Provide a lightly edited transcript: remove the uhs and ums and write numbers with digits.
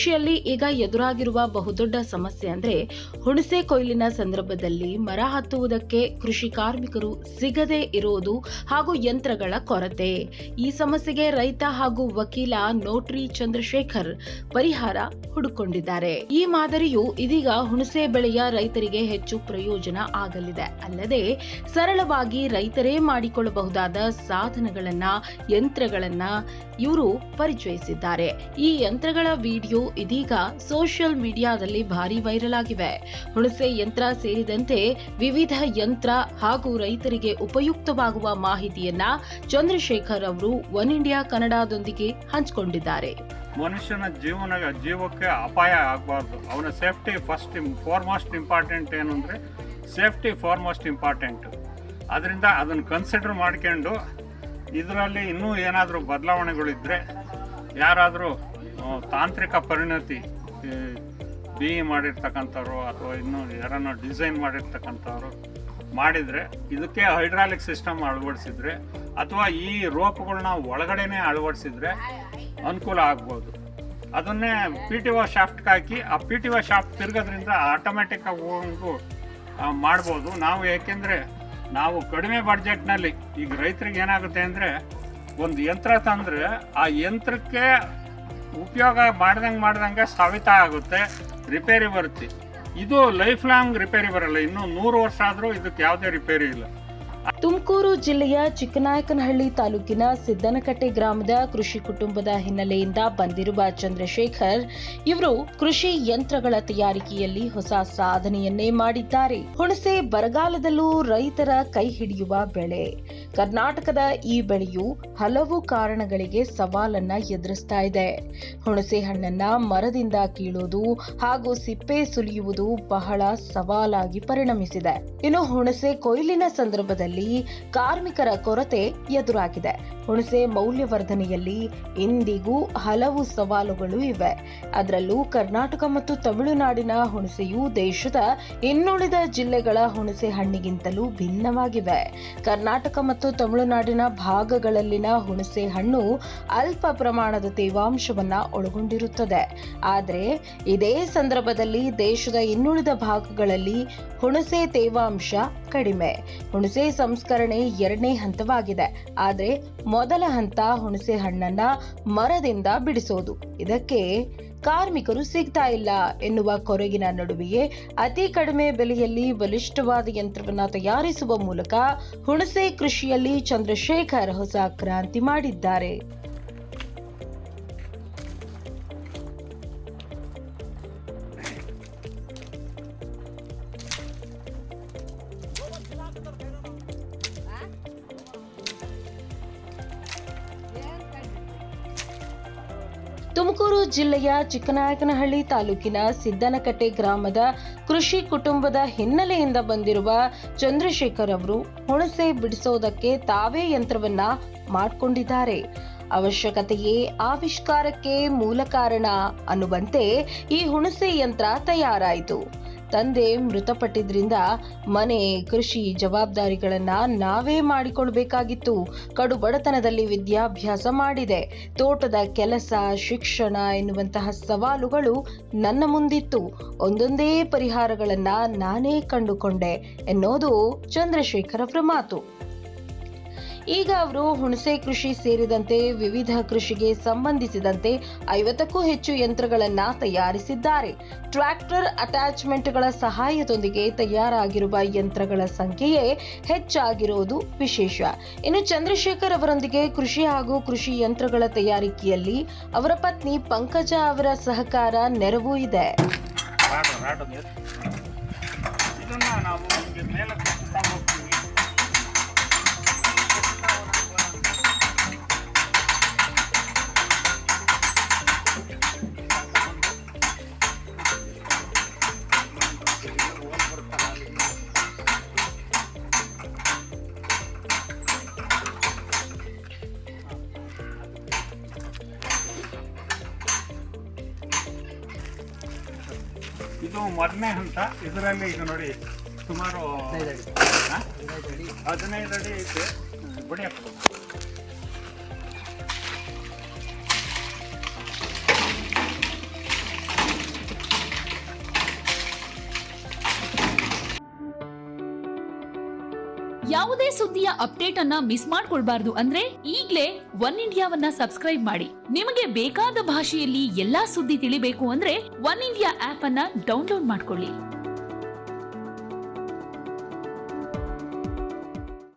ಕೃಷಿಯಲ್ಲಿ ಈಗ ಎದುರಾಗಿರುವ ಬಹುದೊಡ್ಡ ಸಮಸ್ಯೆ ಅಂದ್ರೆ ಹುಣಸೆ ಕೊಯ್ಲಿನ ಸಂದರ್ಭದಲ್ಲಿ ಮರ ಹತ್ತುವುದಕ್ಕೆ ಕೃಷಿ ಕಾರ್ಮಿಕರು ಸಿಗದೇ ಇರುವುದು ಹಾಗೂ ಯಂತ್ರಗಳ ಕೊರತೆ. ಈ ಸಮಸ್ಯೆಗೆ ರೈತ ಹಾಗೂ ವಕೀಲ ನೋಟ್ರಿ ಚಂದ್ರಶೇಖರ್ ಪರಿಹಾರ ಹುಡುಕೊಂಡಿದ್ದಾರೆ. ಈ ಮಾದರಿಯು ಇದೀಗ ಹುಣಸೆ ಬೆಳೆಯ ರೈತರಿಗೆ ಹೆಚ್ಚು ಪ್ರಯೋಜನ ಆಗಲಿದೆ. ಅಲ್ಲದೆ ಸರಳವಾಗಿ ರೈತರೇ ಮಾಡಿಕೊಳ್ಳಬಹುದಾದ ಸಾಧನಗಳನ್ನ, ಯಂತ್ರಗಳನ್ನ ಇವರು ಪರಿಚಯಿಸಿದ್ದಾರೆ. ಈ ಯಂತ್ರಗಳ ವಿಡಿಯೋ ಇದೀಗ ಸೋಷಿಯಲ್ ಮೀಡಿಯಾದಲ್ಲಿ ಭಾರಿ ವೈರಲ್ ಆಗಿವೆ. ಹುಣಸೆ ಯಂತ್ರ ಸೇರಿದಂತೆ ವಿವಿಧ ಯಂತ್ರ ಹಾಗೂ ರೈತರಿಗೆ ಉಪಯುಕ್ತವಾಗುವ ಮಾಹಿತಿಯನ್ನ ಚಂದ್ರಶೇಖರ್ ಅವರು ಒನ್ ಇಂಡಿಯಾ ಕನ್ನಡದೊಂದಿಗೆ ಹಂಚಿಕೊಂಡಿದ್ದಾರೆ. ಮನುಷ್ಯನ ಜೀವಕ್ಕೆ ಅಪಾಯ ಆಗಬಾರ್ದು. ಅವನ ಸೇಫ್ಟಿ ಫಾರ್ಮೋಸ್ಟ್ ಇಂಪಾರ್ಟೆಂಟ್. ಏನು ಅಂದರೆ ಸೇಫ್ಟಿ ಫಾರ್ಮೋಸ್ಟ್ ಇಂಪಾರ್ಟೆಂಟ್. ಅದರಿಂದ ಅದನ್ನು ಕನ್ಸಿಡರ್ ಮಾಡ್ಕೊಂಡು ಇದರಲ್ಲಿ ಇನ್ನೂ ಏನಾದರೂ ಬದಲಾವಣೆಗಳಿದ್ದರೆ, ಯಾರಾದರೂ ತಾಂತ್ರಿಕ ಪರಿಣತಿ BE ಮಾಡಿರ್ತಕ್ಕಂಥವ್ರು ಅಥವಾ ಇನ್ನೂ ಯಾರನ್ನ ಡಿಸೈನ್ ಮಾಡಿರ್ತಕ್ಕಂಥವ್ರು ಮಾಡಿದರೆ, ಇದಕ್ಕೆ ಹೈಡ್ರಾಲಿಕ್ ಸಿಸ್ಟಮ್ ಅಳವಡಿಸಿದ್ರೆ ಅಥವಾ ಈ ರೋಪ್ಗಳನ್ನ ಒಳಗಡೆನೇ ಅಳವಡಿಸಿದ್ರೆ ಅನುಕೂಲ ಆಗ್ಬೋದು. ಅದನ್ನೇ PTO ಶಾಫ್ಟ್ಗೆ ಹಾಕಿ ಆ PTO ಶಾಫ್ಟ್ ತಿರ್ಗೋದ್ರಿಂದ ಆಟೋಮೆಟಿಕ್ಕಾಗಿ ಹೋಗು ಮಾಡ್ಬೋದು ನಾವು. ಏಕೆಂದರೆ ನಾವು ಕಡಿಮೆ ಬಡ್ಜೆಟ್ನಲ್ಲಿ ಈಗ ರೈತರಿಗೆ ಏನಾಗುತ್ತೆ ಅಂದರೆ, ಒಂದು ಯಂತ್ರ ತಂದರೆ ಆ ಯಂತ್ರಕ್ಕೆ ಉಪಯೋಗ ಮಾಡ್ದಂಗೆ ಸಾವಿತಾ ಆಗುತ್ತೆ, ರಿಪೇರಿ ಬರುತ್ತೆ. ಇದು ಲೈಫ್ ಲಾಂಗ್ ರಿಪೇರಿ ಬರಲ್ಲ. ಇನ್ನೂ 100 ವರ್ಷ ಆದರೂ ಇದಕ್ಕೆ ಯಾವುದೇ ರಿಪೇರಿ ಇಲ್ಲ. ತುಮಕೂರು ಜಿಲ್ಲೆಯ ಚಿಕ್ಕನಾಯಕನಹಳ್ಳಿ ತಾಲೂಕಿನ ಸಿದ್ದನಕಟ್ಟೆ ಗ್ರಾಮದ ಕೃಷಿ ಕುಟುಂಬದ ಹಿನ್ನೆಲೆಯಿಂದ ಬಂದಿರುವ ಚಂದ್ರಶೇಖರ್ ಇವರು ಕೃಷಿ ಯಂತ್ರಗಳ ತಯಾರಿಕೆಯಲ್ಲಿ ಹೊಸ ಸಾಧನೆಯನ್ನೇ ಮಾಡಿದ್ದಾರೆ. ಹುಣಸೆ ಬರಗಾಲದಲ್ಲೂ ರೈತರ ಕೈ ಹಿಡಿಯುವ ಬೆಳೆ. ಕರ್ನಾಟಕದ ಈ ಬೆಳೆಯು ಹಲವು ಕಾರಣಗಳಿಗೆ ಸವಾಲನ್ನ ಎದುರಿಸ್ತಾ ಇದೆ. ಹುಣಸೆ ಹಣ್ಣನ್ನ ಮರದಿಂದ ಕೀಳುವುದು ಹಾಗೂ ಸಿಪ್ಪೆ ಸುಲಿಯುವುದು ಬಹಳ ಸವಾಲಾಗಿ ಪರಿಣಮಿಸಿದೆ. ಇನ್ನು ಹುಣಸೆ ಕೊಯ್ಲಿನ ಸಂದರ್ಭದಲ್ಲಿ ಕಾರ್ಮಿಕರ ಕೊರತೆ ಎದುರಾಗಿದೆ. ಹುಣಸೆ ಮೌಲ್ಯವರ್ಧನೆಯಲ್ಲಿ ಇಂದಿಗೂ ಹಲವು ಸವಾಲುಗಳು ಇವೆ. ಅದರಲ್ಲೂ ಕರ್ನಾಟಕ ಮತ್ತು ತಮಿಳುನಾಡಿನ ಹುಣಸೆಯು ದೇಶದ ಇನ್ನುಳಿದ ಜಿಲ್ಲೆಗಳ ಹುಣಸೆ ಹಣ್ಣಿಗಿಂತಲೂ ಭಿನ್ನವಾಗಿವೆ. ಕರ್ನಾಟಕ ಮತ್ತು ತಮಿಳುನಾಡಿನ ಭಾಗಗಳಲ್ಲಿನ ಹುಣಸೆ ಹಣ್ಣು ಅಲ್ಪ ಪ್ರಮಾಣದ ತೇವಾಂಶವನ್ನ ಒಳಗೊಂಡಿರುತ್ತದೆ. ಆದರೆ ಇದೇ ಸಂದರ್ಭದಲ್ಲಿ ದೇಶದ ಇನ್ನುಳಿದ ಭಾಗಗಳಲ್ಲಿ ಹುಣಸೆ ತೇವಾಂಶ ಕಡಿಮೆ. ಹುಣಸೆ ಸಂಸ್ಕರಣೆ 2ನೇ ಹಂತವಾಗಿದೆ. ಆದರೆ ಮೊದಲ ಹಂತ ಹುಣಸೆ ಹಣ್ಣನ್ನ ಮರದಿಂದ ಬಿಡಿಸೋದು. ಇದಕ್ಕೆ ಕಾರ್ಮಿಕರು ಸಿಗ್ತಾ ಇಲ್ಲ ಎನ್ನುವ ಕೊರಗಿನ ನಡುವೆಯೇ ಅತಿ ಕಡಿಮೆ ಬೆಲೆಯಲ್ಲಿ ಬಲಿಷ್ಠವಾದ ಯಂತ್ರವನ್ನ ತಯಾರಿಸುವ ಮೂಲಕ ಹುಣಸೆ ಕೃಷಿಯಲ್ಲಿ ಚಂದ್ರಶೇಖರ್ ಹೊಸ ಕ್ರಾಂತಿ ಮಾಡಿದ್ದಾರೆ. ತುಮಕೂರು ಜಿಲ್ಲೆಯ ಚಿಕ್ಕನಾಯಕನಹಳ್ಳಿ ತಾಲೂಕಿನ ಸಿದ್ದನಕಟ್ಟೆ ಗ್ರಾಮದ ಕೃಷಿ ಕುಟುಂಬದ ಹಿನ್ನೆಲೆಯಿಂದ ಬಂದಿರುವ ಚಂದ್ರಶೇಖರ್ ಅವರು ಹುಣಸೆ ಬಿಡಿಸೋದಕ್ಕೆ ತಾವೇ ಯಂತ್ರವನ್ನ ಮಾಡಿಕೊಂಡಿದ್ದಾರೆ. ಅವಶ್ಯಕತೆಯೇ ಆವಿಷ್ಕಾರಕ್ಕೆ ಮೂಲ ಕಾರಣ ಅನ್ನುವಂತೆ ಈ ಹುಣಸೆ ಯಂತ್ರ ತಯಾರಾಯಿತು. ತಂದೆ ಮೃತಪಟ್ಟಿದ್ರಿಂದ ಮನೆ, ಕೃಷಿ ಜವಾಬ್ದಾರಿಗಳನ್ನ ನಾವೇ ಮಾಡಿಕೊಳ್ಬೇಕಾಗಿತ್ತು. ಕಡು ಬಡತನದಲ್ಲಿ ವಿದ್ಯಾಭ್ಯಾಸ ಮಾಡಿದೆ. ತೋಟದ ಕೆಲಸ, ಶಿಕ್ಷಣ ಎನ್ನುವಂತಹ ಸವಾಲುಗಳು ನನ್ನ ಮುಂದಿತ್ತು. ಒಂದೊಂದೇ ಪರಿಹಾರಗಳನ್ನ ನಾನೇ ಕಂಡುಕೊಂಡೆ ಎನ್ನೋದು ಚಂದ್ರಶೇಖರ್ ಅವರ ಮಾತು. ಈಗ ಅವರು ಹುಣಸೆ ಕೃಷಿ ಸೇರಿದಂತೆ ವಿವಿಧ ಕೃಷಿಗೆ ಸಂಬಂಧಿಸಿದಂತೆ 50ಕ್ಕೂ ಹೆಚ್ಚು ಯಂತ್ರಗಳನ್ನ ತಯಾರಿಸಿದ್ದಾರೆ. ಟ್ರ್ಯಾಕ್ಟರ್ ಅಟ್ಯಾಚ್ಮೆಂಟ್ಗಳ ಸಹಾಯದೊಂದಿಗೆ ತಯಾರಾಗಿರುವ ಯಂತ್ರಗಳ ಸಂಖ್ಯೆಯೇ ಹೆಚ್ಚಾಗಿರುವುದು ವಿಶೇಷ. ಇನ್ನು ಚಂದ್ರಶೇಖರ್ ಅವರೊಂದಿಗೆ ಕೃಷಿ ಹಾಗೂ ಕೃಷಿ ಯಂತ್ರಗಳ ತಯಾರಿಕೆಯಲ್ಲಿ ಅವರ ಪತ್ನಿ ಪಂಕಜ ಅವರ ಸಹಕಾರ, ನೆರವು ಇದೆ. ಇದು ಮೊದಲನೇ ಹಂತ. ಇದರಲ್ಲಿ ಈಗ ನೋಡಿ ಸುಮಾರು 15 ಅಡಿ ಐತೆ. ಬಡಿ ಹಾಕ್ಬೋದು. ಯಾವುದೇ ಸುದ್ದಿಯ ಅಪ್ಡೇಟ್ ಅನ್ನ ಮಿಸ್ ಮಾಡ್ಕೊಳ್ಬಾರ್ದು ಅಂದ್ರೆ ಈಗ್ಲೇ ಒನ್ ಇಂಡಿಯಾವನ್ನ ಸಬ್ಸ್ಕ್ರೈಬ್ ಮಾಡಿ. ನಿಮಗೆ ಬೇಕಾದ ಭಾಷೆಯಲ್ಲಿ ಎಲ್ಲಾ ಸುದ್ದಿ ತಿಳಿಬೇಕು ಅಂದ್ರೆ ಒನ್ ಇಂಡಿಯಾ ಆಪ್ ಅನ್ನ ಡೌನ್ಲೋಡ್ ಮಾಡ್ಕೊಳ್ಳಿ.